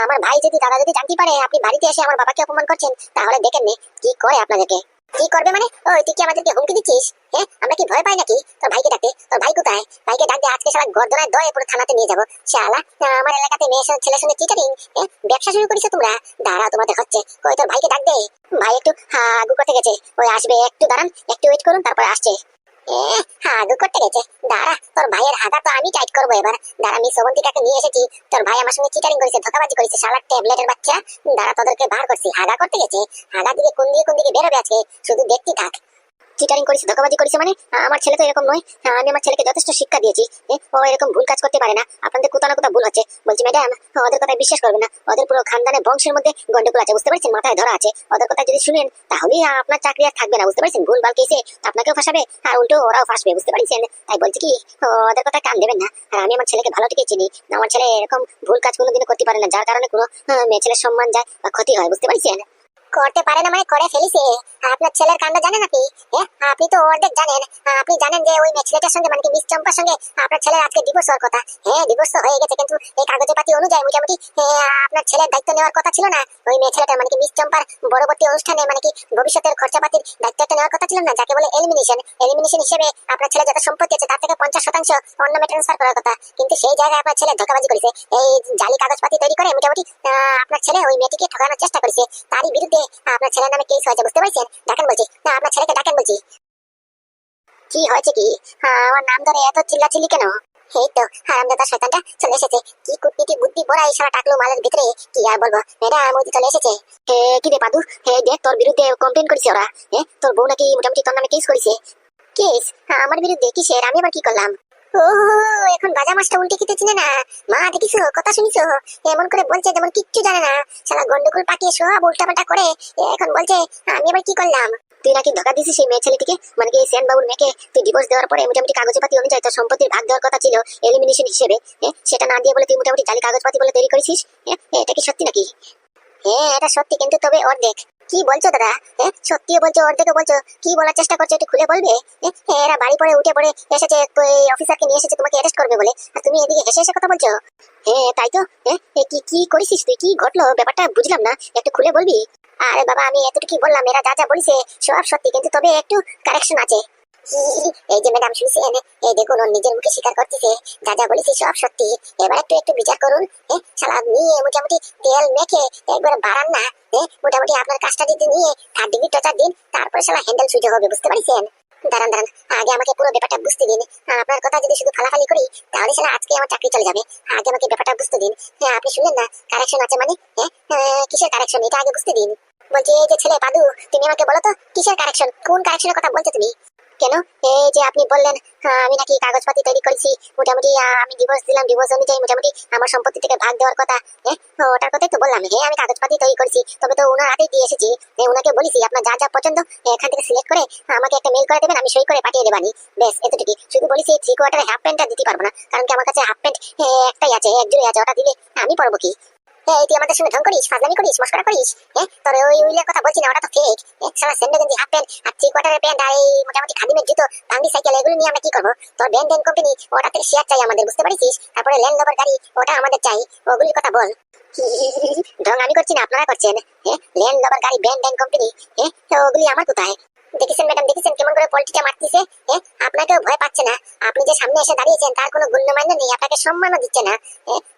আমার ভাই যদি, দাদা যদি জানতে পারে আপনি বাড়িতে এসে আমার বাবাকে অপমান করছেন, তাহলে দেখেন কি করে আপনাদেরকে। কি করবে মানে? ওই তুই কি আমাদেরকে হুমকি দিচ্ছিস? আমরা কি ভয় পাই নাকি? তোর ভাইকে ডাকতে, তোর ভাই কোথায়? ভাইকে ডাক দে, আজকে সারা গর্দনায় দয়ে পুরো থানাতে নিয়ে যাবো। শালা আমার এলাকাতে মেয়ে ছেলের সঙ্গে চিটারিং, ব্যবসা শুরু করেছো তোমরা? দাঁড়াও, তোমাদের হচ্ছে। কই তোর ভাইকে ডাক দে। ভাই একটু হাগু করতে গেছে, ওই আসবে, একটু দাঁড়ান, একটু ওয়েট করুন, তারপর আসছে। হাগু করতে গেছে? দাঁড়া, তোর ভাইয়ের হাগা তো আমি টাইট করবো এবার। দাঁড়া, আমি শ্রবন্তীটাকে নিয়ে এসেছি, তোর ভাই আমার সঙ্গে চিটারিং করেছে, ধোকাবাজি করেছে, শালা ট্যাবলেটের বাচ্চা। দাঁড়া, তোদেরকে বার করছি। হাগা করতে গেছে, হাগা দিকে কোন দিকে বেরোবে আজকে, শুধু দেখতে থাক। চিটারিং করেছে, ধোকাবাজি করেছে মানে? আমার ছেলে তো এরকম নয়। আমি আমার ছেলেকে যথেষ্ট শিক্ষা দিয়েছি, ও এরকম ভুল কাজ করতে পারে না। আপনাদের কোথাও না কোথাও ভুল হচ্ছে। বলছি ম্যাডাম, ওদের কথায় বিশ্বাস করবে না, ওদের পুরো খানদানে বংশের মধ্যে গন্ডগোল আছে, বুঝতে পারছেন? মাথায় ধরা আছে। ওদের কথা যদি শুনেন তাহলে আপনার চাকরি আর থাকবে না, বুঝতে পারছেন? ভুল ভাল কেসে আপনাকেও ফাঁসাবে আর উল্টো ওরাও ফাঁসবে, বুঝতে পারছেন? তাই বলছি কি, ওদের কথা কান দেবেন না। আর আমি আমার ছেলেকে ভালো থেকে চিনি, আমার ছেলে এরকম ভুল কাজ কোনোদিনও করতে পারে না, যার কারণে কোনো মেয়ে ছেলের সম্মান যায় বা ক্ষতি হয়, বুঝতে পারছেন? করতে পারে না মানে করে ফেলিছে। আপনার ছেলের কাণ্ড জানেন আপনি? আপনি তো অর্ধেক জানেন। আপনি জানেন যে ওই মেয়ে ছেলেটার সঙ্গে, মানে কি মিস চম্পার সঙ্গে আপনার ছেলের আজকে ডিভোর্স হওয়ার কথা। ডিভোর্স হয়ে গেছে, কিন্তু এই কাগজে পাতি অনুযায়ী মোটামুটি আপনার ছেলের দায়িত্ব নেওয়ার কথা ছিল না ওই মেয়ে ছেলেটার, মানে কি মিস চম্পার পরবর্তী অনুষ্ঠানে, মানে কি ভবিষ্যতের খরচাপাতির দায়িত্বটা নেওয়ার কথা ছিল না, যাকে বলে এলিমিনেশন হিসেবে আপনার ছেলে যত সম্পত্তি আছে তার থেকে 50% অন্য মেয়ে ট্রান্সফার করার কথা। কিন্তু সেই জায়গায় আপনার ছেলে ধোঁকাবাজি করেছে, এই জালি কাগজপাতি তৈরি করে মোটামুটি আপনার ছেলে ওই মেয়েটিকে ঠকানোর চেষ্টা করেছে। তারই বিরুদ্ধে আপনার ছেলের নামে কেস হয়েছে, বুঝতে পারছেন? ডাকেন বলছি, না আপনার ছেলেকে ডাকেন বলছি। কি হয়েছে কি? আমার নাম ধরে এত চিল্লাচিল্লি কেন? এই তো হারামজাদা শয়তানটা চলে এসেছে। কি কূটনীতি বুদ্ধি পড়া এই সারা টাকলো মালের ভিতরে, কি আর বলবো। ম্যাডাম ওই চলে এসেছে। কি রে পাদু, দেখ তোর বিরুদ্ধে কমপ্লেন করেছে ওরা। তোর বউ নাকি মোটামুটি তোর নামে কেস করেছে। কেস? আমার বিরুদ্ধে কিসের? আমি আবার কি করলাম? ও, এখন বাজা মাছটা উল্টে খেতে চিনে না। মা দেখিছো, কথা শুনিছো? এমন করে বলছে যেমন কিচ্ছু জানে না। শালা গন্ডগোল পাকিয়ে সব উল্টাপাল্টা করে এখন বলছে আমি আবার কি করলাম। তুই নাকি ধোকা দিছিস সেই মেয়ে ছেলেটিকে, মানে কি সেন বাবুর মেয়েকে। তুই ডিভোর্স দেওয়ার পরে মোটামুটি কাগজপাতি অনুযায়ী তোর সম্পত্তির ভাগ দেওয়ার কথা ছিল এলিমিনেশন হিসেবে, সেটা না দিয়ে বলে তুই মোটামুটি জালি কাগজপাতি বলে তৈরি করেছিস। এটা কি সত্যি নাকি? হ্যাঁ এটা সত্যি, কিন্তু তবে অর্ধেক। কি বলছো দাদা? সত্যিও বলছো অর্ধেকও বলছো? কি বলার চেষ্টা করছো একটু খুলে বলবে? এরা বাড়ি পরে উঠে পড়ে এসেছে, এই অফিসারকে নিয়ে এসেছে তোমাকে অ্যারেস্ট করবে বলে, আর তুমি এদিকে হেসে হেসে কথা বলছো। হ্যাঁ তাই তো। কি কি করেছিস তুই? কি ঘটলো ব্যাপারটা বুঝলাম না, একটু খুলে বলবি? আরে বাবা আমি এতটুকু বললাম, এরা যা যা বলিছে সব সত্যি, কিন্তু তবে একটু কারেকশন আছে। এই যে ম্যাডাম শুনছেন, এই দেখুন ওর নিজের মুখে স্বীকার করতেছে যা যা বলেছি সব সত্যি। এবার একটু একটু বিচার করুন। শালা নিয়ে মোটামুটি তেল মেখে একবার বাড়ান না। মোটামুটি আপনার কাজটা দিতে নিয়ে 3 ডিগ্রি টর্চার দিন, তারপরে শালা হ্যান্ডেল সুইচ হবে, বুঝতে পারছেন? দাঁড়ান দাঁড়ান, আগে আমাকে পুরো ব্যাপারটা বুঝতে দিন। আপনার কথা যদি শুধু ফালাফালি করি তাহলে শালা আজকে আমার চাকরি চলে যাবে। আগে আমাকে ব্যাপারটা বুঝতে দিন। আপনি শুনলেন না কারেকশন আছে মানে? কিসের কারেকশন এটা আগে বুঝতে দিন। বলছি এই যে ছেলে পাদু, তুমি আমাকে বলো তো কিসের কারেকশন, কোন কারেকশনের কথা বলছো তুমি? কেন? এই যে আপনি বললেন আমি নাকি কাগজপাতি তৈরি করেছি, মোটামুটি আমি ডিভোর্স দিলাম, ডিভোর্স অনুযায়ী মোটামুটি আমার সম্পত্তি থেকে ভাগ দেওয়ার কথা। ওটার কথাই তো বললাম। আমি কাগজপাতি তৈরি করেছি, তবে তো ওনার হাতেই দিয়ে এসেছি। ওনাকে বলেছি আপনার যা যা পছন্দ এখান থেকে সিলেক্ট করে আমাকে একটা মেল করে দেবেন, আমি সই করে পাঠিয়ে দেবানি। বেশ এতটুকু। শুধু বলেছি 3 কোয়ার্টারের হাফ প্যান্টটা দিতে পারবো না, কারণ কি আমার কাছে হাফ প্যান্ট একটাই আছে, এক জোড়ে আছে, ওটা দিলে আমি পারবো কি? তুই আমাদের সঙ্গে ঢং করিস, ফাজলামি করিস, মস্করা করিস? তোর ওই উইলের কথা বলছি না, ওটা তো ফেক। সারা স্যান্ডেল গেঞ্জি হাফ প্যান্ট আর 3 কোয়ার্টারের প্যান্ট আর এই মোটামুটি খাদিমের জুতো ভাঙ্গি সাইকেল, এগুলো নিয়ে আমরা কি করবো? তোর ব্যান্ড কোম্পানি ওটা থেকে শেয়ার চাই আমাদের, বুঝতে পারিস? তারপরে ল্যান্ড রোভার গাড়ি ওটা আমাদের চাই, ওগুলির কথা বল। ঢং আমি করছি না, আপনারা করছেন। ল্যান্ড রোভার গাড়ি ব্যান্ড কোম্পানি, ওগুলি আমার কোথায়? দেখেছেন ম্যাডাম, দেখেছেন কেমন করে পলিটিটা মারতেছে? আপনাকেও ভয় পাচ্ছে না। আপনি যে সামনে এসে দাঁড়িয়েছেন তার কোনো গণ্যমান্য নেই, আপনাকে সম্মানও দিচ্ছে না।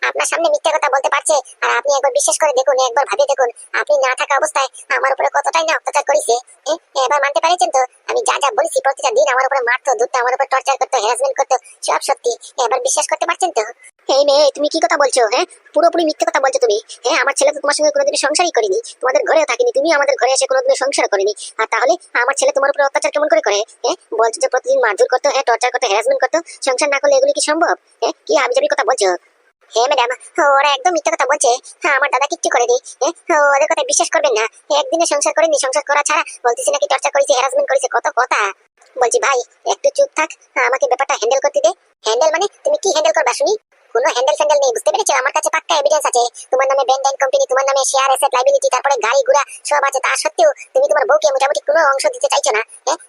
আপনার সামনে মিথ্যা কথা বলতে পারছে, আর আপনি একবার বিশ্বাস করে দেখুন, একবার ভাবে দেখুন আপনি না থাকা অবস্থায় আমার উপরে কতটাই না অত্যাচার করেছে। এবার মানতে পারছেন তো আমি যা যা বলেছি প্রতিটা দিন আমার উপরে মারতো, ধরতো, আমার উপরে টর্চার করতো, হ্যারাসমেন্ট করতো, সব সত্যি। এবার বিশ্বাস করতে পারছেন তো? এই মেয়ে তুমি কি কথা বলছো? পুরোপুরি মিথ্যে কথা বলছো তুমি। আমার ছেলে তো তোমার সঙ্গে কোনোদিন সংসারই করেনি, তোমাদের ঘরেও থাকিনি, তুমি আমাদের ঘরে এসে কোনোদিন সংসার করেনি। আর তাহলে আমার ছেলে তোমার উপরে অত্যাচার কেমন করে করে? বলছো যে প্রতিদিন মারধর করতো, টর্চার করতো, হ্যারাসমেন্ট করতো, সংসার না করলে এগুলি কি সম্ভব? কি হাবিজাবি কথা বলছো? ম্যাডাম ওরা একদম মিথ্যা কথা বলছে। আমার দাদা কিচ্ছু করেনি। ওদের কথা বিশ্বাস করবেন না। একদিনে সংসার করেনি, সংসার করা ছাড়া বলতেছি নাকি টর্চার করেছে, হ্যারাসমেন্ট করেছে, কত কথা। বলছি ভাই একটু চুপ থাক, আমাকে ব্যাপারটা হ্যান্ডেল করতে দে। হ্যান্ডেল মানে তুমি কি হ্যান্ডেল করবা শুনি? কোনো হ্যান্ডেল ফ্যান্ডেল নেই, বুঝতে পেরেছো? আমার কাছে পাক্কা এভিডেন্স আছে, তোমার নামে ব্যান্ড কোম্পানি, তোমার নামে শেয়ার অ্যাসেট লাইবিলিটি, তারপরে গাড়ি ঘোড়া সব আছে। তা সত্ত্বেও তুমি তোমার বউকে মোটামুটি কোনো অংশ দিতে চাইছো না।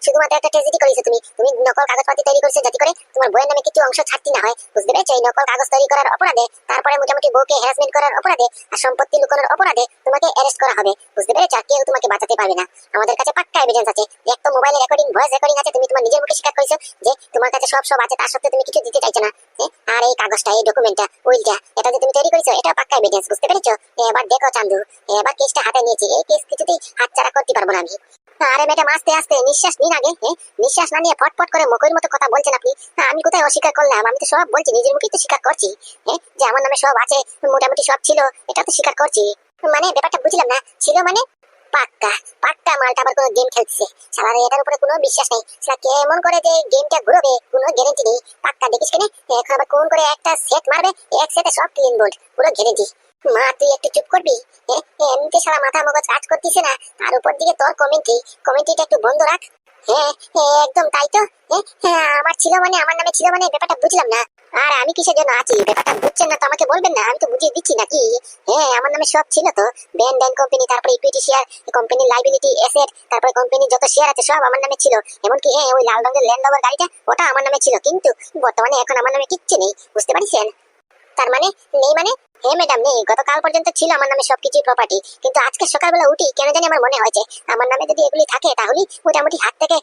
শুধুমাত্র একটা ট্রেজেডি করেছো তুমি। তুমি নকল কাগজপাতি তৈরি করেছো যাতে করে তোমার বউয়ের নামে কিছু অংশ ছাড়তে না হয়, বুঝতে পেরেছো? এই নকল কাগজ তৈরি করার অপরাধে, তারপরে মোটামুটি বউকে হ্যারাসমেন্ট করার অপরাধে আর সম্পত্তি লুকানোর অপরাধে তোমাকে অ্যারেস্ট করা হবে, বুঝতে পেরেছো? আর কেউ তোমাকে বাঁচাতে পারবে না। আমাদের কাছে পাক্কা এভিডেন্স আছে, এক তো মোবাইলে রেকর্ডিং, ভয়েস রেকর্ডিং আছে, তুমি তোমার নিজের মুখে স্বীকার করেছো যে তোমার কাছে সব সব আছে, তার সত্ত্বেও তুমি কিছু দিতে চাইছো না। আর এই কাগজটা, এই ডকুমেন্টটা, উইলটা, এটা যে তুমি তৈরি করেছো এটা পাক্কা এভিডেন্স, বুঝতে পেরেছো? এবার দেখো চান্দু, এবার কেসটা হাতে নিয়েছি, এই কেস কিছুতেই হাতছাড়া করতে পারবো না আমি। আরে ম্যাডাম আস্তে আস্তে নিঃশ্বাস নিন আগে। নিঃশ্বাস না নিয়ে ফটফট করে মকইর মতো কথা বলছেন আপনি। আমি কোথায় অস্বীকার করলাম? আমি তো সব বলছি, নিজের মুখেই তো স্বীকার করছি। যে আমার নামে সব আছে, মোটামুটি সব ছিল, এটা তো স্বীকার করছি। মানে ব্যাপারটা বুঝলাম না, ছিল মানে? পাক্কা পাক্কা মালটা আবার কোনো গেম খেলছে। শালার এটার উপরে কোনো বিশ্বাস নেই। শালা কেমন করে যে গেমটা ঘুরবে কোনো গ্যারেন্টি নেই। পাক্কা দেখিস কেনে এখন আবার কোন করে একটা সেট মারবে, এক সেটে সব ক্লিন বোল্ড, পুরো গ্যারেন্টি। মা তুই একটু চুপ করবি? এমনিতে সারা মাথা মগজ কাজ করতেছে না, তার উপর দিকে তোর কমেন্ট্রিটা একটু বন্ধ রাখ। একদম তাই তো। আমার ছিল মানে, আমার নামে ছিল মানে, ব্যাপারটা বুঝলাম না। আর আমি কিসের জন্য আছি ব্যাপারটা বুঝছেন না তো আমাকে বলবেন না, আমি তো বুঝিয়ে দিচ্ছি নাকি। আমার নামে সব ছিল তো, ব্যান্ড কোম্পানি, তারপরে ইকুইটি শেয়ার, কোম্পানির লাইবিলিটি অ্যাসেট, তারপরে কোম্পানির যত শেয়ার আছে সব আমার নামে ছিল। এমনকি ওই লাল রঙের ল্যান্ড রোভার গাড়িটা ওটা আমার নামে ছিল, কিন্তু বর্তমানে এখন আমার নামে কিচ্ছু নেই, বুঝতে পারছেন? তার মানে নেই মানে? ম্যাডাম নেই, গতকাল পর্যন্ত ছিল আমার নামে সবকিছু প্রপার্টি, কিন্তু আজকে সকালবেলা উঠি কেন জানি আমার মনে হয়েছে আমার নামে যদি এগুলি থাকে তাহলে মোটামুটি হাত থেকে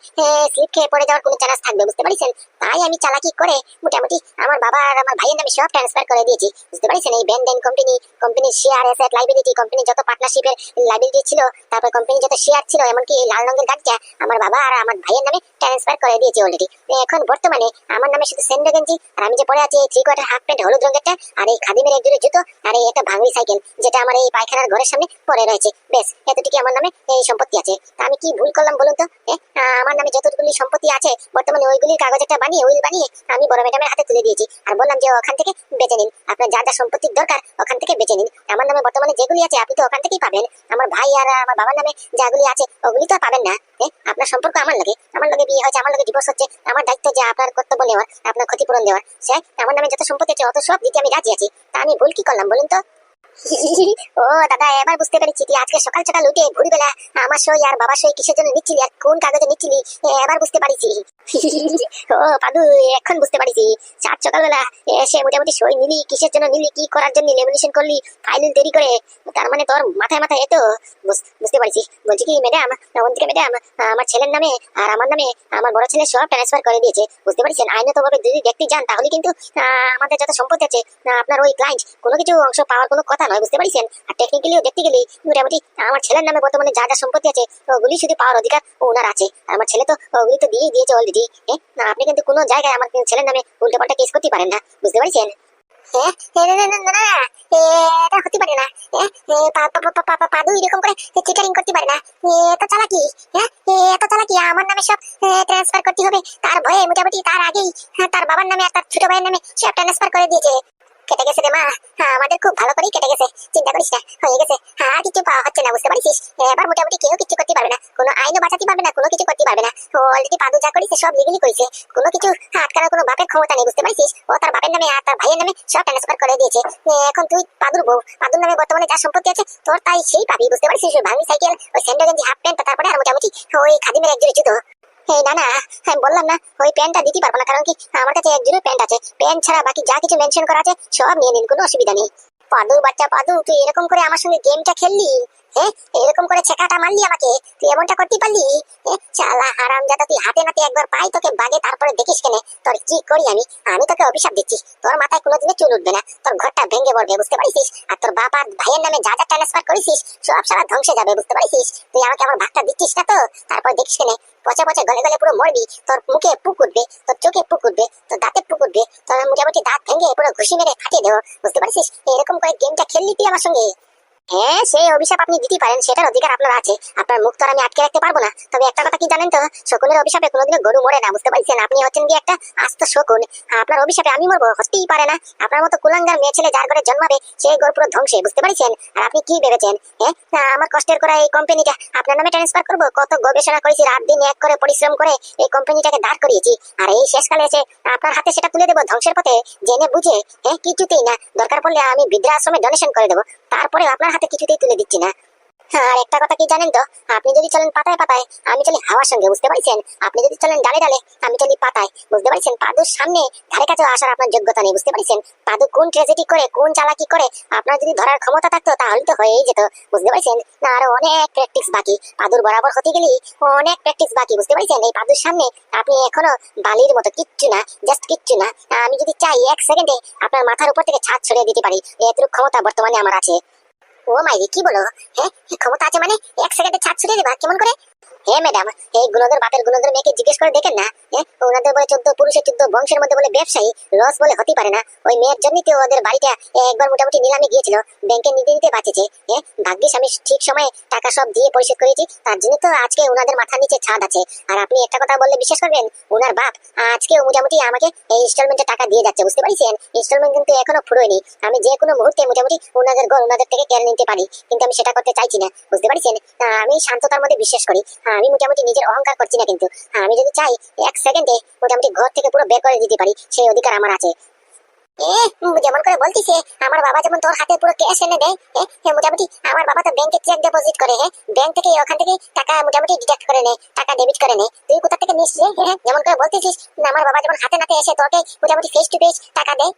স্লিপ খেয়ে পড়ে যাওয়ার কোনো চান্স থাকবে, বুঝতে পারছেন? তাই আমি চালাকি করে মোটামুটি আমার বাবা আর আমার ভাইয়ের নামে সব ট্রান্সফার করে দিয়েছি, বুঝতে পারছেন? এই ব্যান্ড কোম্পানি, কোম্পানির শেয়ার অ্যাসেট লাইবিলিটি, কোম্পানির যত পার্টনারশিপের লাইবিলিটি ছিল, তারপর কোম্পানির যত শেয়ার ছিল, এমনকি এই লাল রঙের গাড়িটা আমার বাবা আর আমার ভাইয়ের নামে ট্রান্সফার করে দিয়েছি অলরেডি। এখন বর্তমানে আমার নামে শুধু সেন্ডো গেঞ্জি, আর আমি যে পরে আছি এই 3 কোয়ার্টার হাফ প্যান্ট হলুদ রঙেরটা, আর এই খাদিমের এক জোড়া জুতো, আর এই একটা ভাঙড়ি সাইকেল যেটা আমার এই পায়খানার ঘরের সামনে পড়ে রয়েছে। বেশ এতটুকু আমার নামে এই সম্পত্তি আছে। তা আমি কি ভুল করলাম বলুন তো? আমার নামে যতগুলি সম্পত্তি আছে বর্তমানে ওইগুলির কাগজ একটা বানিয়ে, উইল বানিয়ে আমি বড় ম্যাডামের হাতে তুলে দিয়েছি, আর বললাম যে ওখান থেকে বেঁচে নিন, আপনার যা যা সম্পত্তির দরকার ওখান থেকে বেঁচে নিন। আমার নামে বর্তমানে যেগুলি আছে আপনি তো ওখান থেকেই পাবেন, আমার ভাই আর আমার বাবার নামে যেগুলি আছে ওগুলি তো পাবেন না। আপনার সম্পর্ক আমার লগে বিয়ে হয়েছে, আমার লগে ডিভোর্স হচ্ছে, আমার দায়িত্ব যে আপনার কর্তব্য নেওয়ার, আপনার ক্ষতিপূরণ দেওয়ার। সে আমার নামে যত সম্পত্তি আছে অত সব দিতে আমি রাজি আছি। তা আমি ভুল কি করলাম বলুন তো? ও দাদা, এবার বুঝতে পেরেছি তুই আজকে সকাল সকাল উঠে ভোরবেলা আমার সই আর বাবা সই কিসের জন্য নিচ্ছিলি আর কোন কাগজে নিচ্ছিলি। এবার বুঝতে পারিছি। ও পাদু, এখন বুঝতে পারিছি। চার সকালবেলা এসে মোটামুটি সই নিলি কিসের জন্য নিলি, কি করার জন্য লেমিনেশন করলি ফাইল তৈরি করে। তার মানে তোর মাথায় মাথায় এতো বুঝতে পারছি। বলছি কি ম্যাডাম, অন্তিকা ম্যাডাম, আমার ছেলের নামে আর আমার নামে আমার বড় ছেলে সব ট্রান্সফার করে দিয়েছে। বুঝতে পারছেন, আইনত ভাবে যদি দেখতে যান তাহলে কিন্তু আমাদের যত সম্পত্তি আছে আপনার ওই ক্লায়েন্ট কোনো কিছু অংশ পাওয়ার কোনো কথা নয়। বুঝতে পারছেন, আর টেকনিক্যালিও দেখতে গেলে মোটামুটি আমার ছেলের নামে বর্তমানে যা যা সম্পত্তি আছে ওগুলি শুধু পাওয়ার অধিকার ওনার আছে। আর আমার ছেলে তো ওগুলি তো দিয়ে দিয়েছে অলরেডি। না, আপনি কিন্তু কোনো জায়গায় আমার ছেলের নামে উল্টোপাল্টা কেস করতে পারেন না। বুঝতে পারছেন? হ্যাঁ, না, এটা হতে পারে না। পাদু এরকম করে চিটারিং করতে পারে না। এত চালাকি, হ্যাঁ এত চালাকি। আমার নামে সব ট্রান্সফার করতে হবে তার ভয়ে মোটামুটি তার আগেই তার বাবার নামে আর তার ছোট ভাইয়ের নামে সব ট্রান্সফার করে দিয়েছে। কেটে গেছে রে মা, আমাদের খুব ভালো করেই কেটে গেছে। চিন্তা করিস না, হয়ে গেছে। আর কিছু পাওয়া হচ্ছে না। বুঝতে পারছিস, এবার মোটামুটি কেউ কিছু করতে পারবে না, কোনো আইনও বাঁচাতে পারবে না, কোনো কিছু করতে পারবে না। অলরেডি পাদু যা করেছে সব লিগালি করেছে, কোনো কিছু আটকানোর কোনো বাপের ক্ষমতা নেই। বুঝতে পারছিস, ও তার বাপের নামে আর তার ভাইয়ের নামে সব ট্রান্সফার করে দিয়েছে। এখন তুই পাদুর বউ, পাদুর নামে বর্তমানে যা সম্পত্তি আছে তোর তাই সেই পাবি। বুঝতে পারছিস, ওই ভাঙি সাইকেল, ওই স্যান্ডো গেঞ্জি, হাফ প্যান্ট, তারপরে আর মোটামুটি ওই খাদিমের এক জোড়ি জুতো। এই না না, আমি বললাম না ওই প্যান্টটা দিতে পারবো না, কারণ কি আমার কাছে এক জোড়া প্যান্ট আছে। প্যান্ট ছাড়া বাকি যা কিছু মেনশন করা আছে সব নিয়ে নিন, কোনো অসুবিধা নেই। পাদু বাচ্চা পাদু, তুই এরকম করে আমার সঙ্গে গেমটা খেললি, হ্যাঁ এরকম করে ছেকাটা মারলি আমাকে, তুই এমনটা করতে পারলি? শালা হারামজাদা, তুই হাতে নাতে একবার পাই তোকে বাগে, তারপরে দেখিস কেনে তোর কি করি আমি। আমি তোকে অভিশাপ দিচ্ছি, তোর মাথায় কোনোদিনও চুল উঠবে না, তোর ঘরটা ভেঙে পড়বে। বুঝতে পারিস, আর তোর বাপ আর ভাইয়ের নামে যা যা ট্রান্সফার করেছিস সব সারা ধ্বংসে যাবে। বুঝতে পারিস, তুই আমাকে আমার ভাগটা দিচ্ছিস না তো, তারপর দেখিস কেনে পচে পচে গলে গলে পুরো মরবি। তোর মুখে পুক উঠবে, তোর চোখে পুক উঠবে, তোর দাঁতে পুক উঠবে, তোর মোটামুটি দাঁত ভেঙে পুরো ঘুষি মেরে ফাটিয়ে দেবো। বুঝতে পারছিস, এরকম করে গেমটা খেললি তুই আমার সঙ্গে। হ্যাঁ, সেই অভিশাপ আপনি দিতে পারেন, সেটার অধিকার আপনার আছে। আপনার মুখ তো আর আমি আটকে রাখতে পারবো না। তবে একটা কথা কি জানেন তো, শকুনের অভিশাপে কোনোদিনও গরু মরে না। বুঝতে পারছেন, আপনি হচ্ছেন কি একটা আস্ত শকুন, আপনার অভিশাপে আমি মরবো হতেই পারে না। আপনার মতো কুলাঙ্গার মেয়ে ছেলে যার ঘরে জন্মাবে সেই গরু পুরো ধ্বংসে। বুঝতে পারছেন, আর আপনি কি ভেবেছেন হ্যাঁ আমার কষ্টের করা এই কোম্পানিটা আপনার নামে ট্রান্সফার করবো? কত গবেষণা করেছি, রাত দিন এক করে পরিশ্রম করে এই কোম্পানিটাকে দাঁড় করিয়েছি, আর এই শেষকালে এসে আপনার হাতে সেটা তুলে দেবো ধ্বংসের পথে জেনে বুঝে। কিছুতেই না, দরকার পড়লে আমি বৃদ্ধাশ্রমে ডোনেশন করে দেবো, তারপরে আপনার হাতে কিছুতেই তুলে দিচ্ছি না। আর একটা কথা কি জানেন তো, আপনি যদি চলেন পাতায় পাতায় আমি চলি হাওয়ার সঙ্গে। বুঝতে পারছেন, আপনি যদি চলেন ডালে ডালে আমি চলি পাতায়। বুঝতে পারছেন, পাদুর সামনে ধারে কাছে আসার আপনার যোগ্যতা নেই। বুঝতে পারছেন, পাদু কোন ট্র্যাজেডি করে কোন চালাকি করে আপনার যদি ধরার ক্ষমতা থাকতো তাহলে তো হয়েই যেত। বুঝতে পারছেন না, আরো অনেক প্র্যাকটিস বাকি, পাদুর বরাবর হতে গেলেই অনেক প্র্যাকটিস বাকি। বুঝতে পারছেন, এই পাদুর সামনে আপনি এখনো বালির মতো, কিচ্ছু না, জাস্ট কিচ্ছু না। আমি যদি চাই এক সেকেন্ডে আপনার মাথার উপর থেকে ছাদ ছড়িয়ে দিতে পারি, এতটুকু ক্ষমতা বর্তমানে আমার আছে। ও মাইরি, কি বলো? হ্যাঁ ক্ষমতা আছে মানে এক সেকেন্ডে ছাদ ছুড়ে দেবা? কেমন করে? হ্যাঁ ম্যাডাম, এই গুণধর বাপের গুণধর মেয়েকে জিজ্ঞেস করে দেখেন না। ওনাদের বলে 14 পুরুষের 14 বংশের মধ্যে বলে ব্যবসায়ী, লস বলে হতেই পারে না। ওই মেয়ের জন্যই তো ওদের বাড়িটা একবার মোটামুটি নিলামে গিয়েছিল, ব্যাংকে নিতে নিতে বাঁচেছে। ভাগ্যিস আমি ঠিক সময়ে টাকা সব দিয়ে পরিশোধ করেছি, তার জন্য তো আজকে ওনাদের মাথার নিচে ছাদ আছে। আর আপনি একটা কথা বললে বিশ্বাস করবেন, ওনার বাপ আজকে মোটামুটি আমাকে এই ইনস্টলমেন্টে টাকা দিয়ে যাচ্ছে। বুঝতে পারছেন, ইনস্টলমেন্ট কিন্তু এখনো ফুরোয়নি। আমি যে কোনো মুহূর্তে মোটামুটি ওনাদের ঘর ওনাদের থেকে কেড়ে নিতে পারি, কিন্তু আমি সেটা করতে চাইছি না। বুঝতে পারছেন, আমি শান্ততার মধ্যে বিশ্বাস করি। আমি মোটামুটি নিজের অহংকার করছি না, কিন্তু আমি যদি চাই এক সেকেন্ডে মোটামুটি ঘর থেকে পুরো বের করে দিতে পারি, সেই অধিকার আমার আছে। যেমন করে বলতিছে আমার বাবা যেমন তোর হাতে পুরো ক্যাশ এনে দেয়, মোটামুটি আমার বাবা তো ব্যাংকে চেক ডিপোজিট করে, ব্যাংক থেকে ওখান থেকে টাকা মোটামুটি ডিডাক্ট করে নেয়, টাকা ডেবিট করে নেয়। তুই কোথা থেকে নিস রে? যেমন করে বলতেছিস আমার বাবা যেমন হাতে নাতে এসে তোকে মোটামুটি ফেস টু ফেস টাকা দেয়।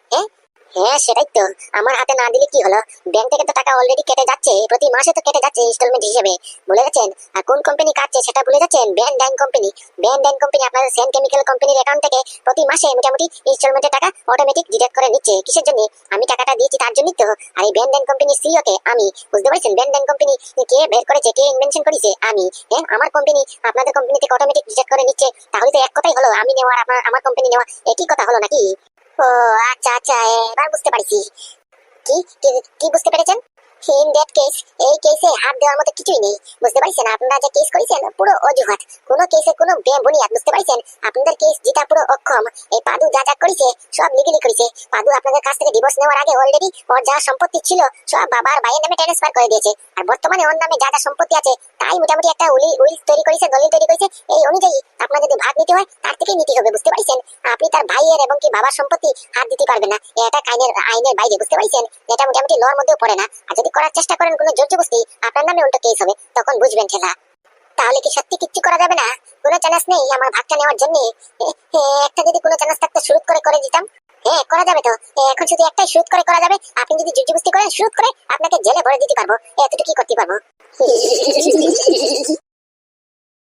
হ্যাঁ সেটাই তো, আমার হাতে না দিলে কি হলো, ব্যাংক থেকে তো টাকা অলরেডি কেটে যাচ্ছে, প্রতি মাসে তো কেটে যাচ্ছে ইনস্টলমেন্ট হিসেবে। ভুলে গেছেন? আর কোন কোম্পানি কাটছে সেটা ভুলে যাচ্ছেন? Band company. ব্যান্ড কোম্পানি আপনাদের সেন কেমিক্যাল কোম্পানির অ্যাকাউন্ট থেকে প্রতি মাসে মোটামুটি ইনস্টলমেন্টের টাকা অটোমেটিক ডিডাক্ট করে নিচ্ছে। কিসের জন্য? আমি টাকাটা দিয়েছি তার জন্যই তো। আর এই ব্যান্ড কোম্পানির সিইও কে আমি। বুঝতে পারছেন, ব্যান্ড কোম্পানি কে বের করেছে, কে ইনভেনশন করেছে? আমি। আমার কোম্পানি আপনাদের কোম্পানি থেকে অটোমেটিক ডিডাক্ট করে নিচ্ছে, তাহলে তো এক কথাই হলো, আমি নেওয়া আর আমার কোম্পানি নেওয়া একই কথা হলো নাকি? ও আচ্ছা আচ্ছা, এবার বুঝতে পারছি। কি কি বুঝতে পেরেছেন? ইন দ্যাট কেস এই কেসে হাত দেওয়ার মতো কিছুই নেই, বুঝতে পারছেন? আপনারা যে কেস করেছেন পুরো অজুহাত, কোনো কেসে কোনো বুনিয়াদ, বুঝতে পারছেন? আপনাদের কেস জিতা পুরো অক্ষম। এই পাদু যা যা করেছে সব লিগেলি করেছে। পাদু আপনাদের কাছ থেকে ডিভোর্স নেওয়ার আগে অলরেডি ওর যা সম্পত্তি ছিল সব বাবার ভাইয়ের নামে ট্রান্সফার করে দিয়েছে, আর বর্তমানে ওর নামে যা যা সম্পত্তি আছে তাই মোটামুটি একটা উইল তৈরি করেছে, দলিল তৈরি করেছে। এই অনুযায়ী আপনার যদি ভাগ নিতে হয় তার থেকে নিতে হবে, বুঝতে পারছেন? আপনি তার ভাইয়ের এবং কি বাবার সম্পত্তি হাত দিতে পারবেন না, এটা আইনের বাইরে, বুঝতে পারছেন? এটা মোটামুটি লর মধ্যেও পড়ে না। আর যদি করার চেষ্টা করেন কোনো জোর জবরদস্তি, আপনার নামে উল্টো কেস হবে, তখন বুঝবেন খেলা। তাহলে কি সত্যি কিচ্ছু করা যাবে না? কোনো চান্স নেই আমার ভাগটা নেওয়ার জন্য? একটা যদি কোনো চান্স থাকতো শুরু করে দিতাম। হ্যাঁ করা যাবে তো, এখন শুধু একটাই শুরু করা যাবে। আপনি যদি জোর জবরদস্তি করেন শুরু করে আপনাকে জেলে ভরে দিতে পারবো, এতটুকু করতে পারবো।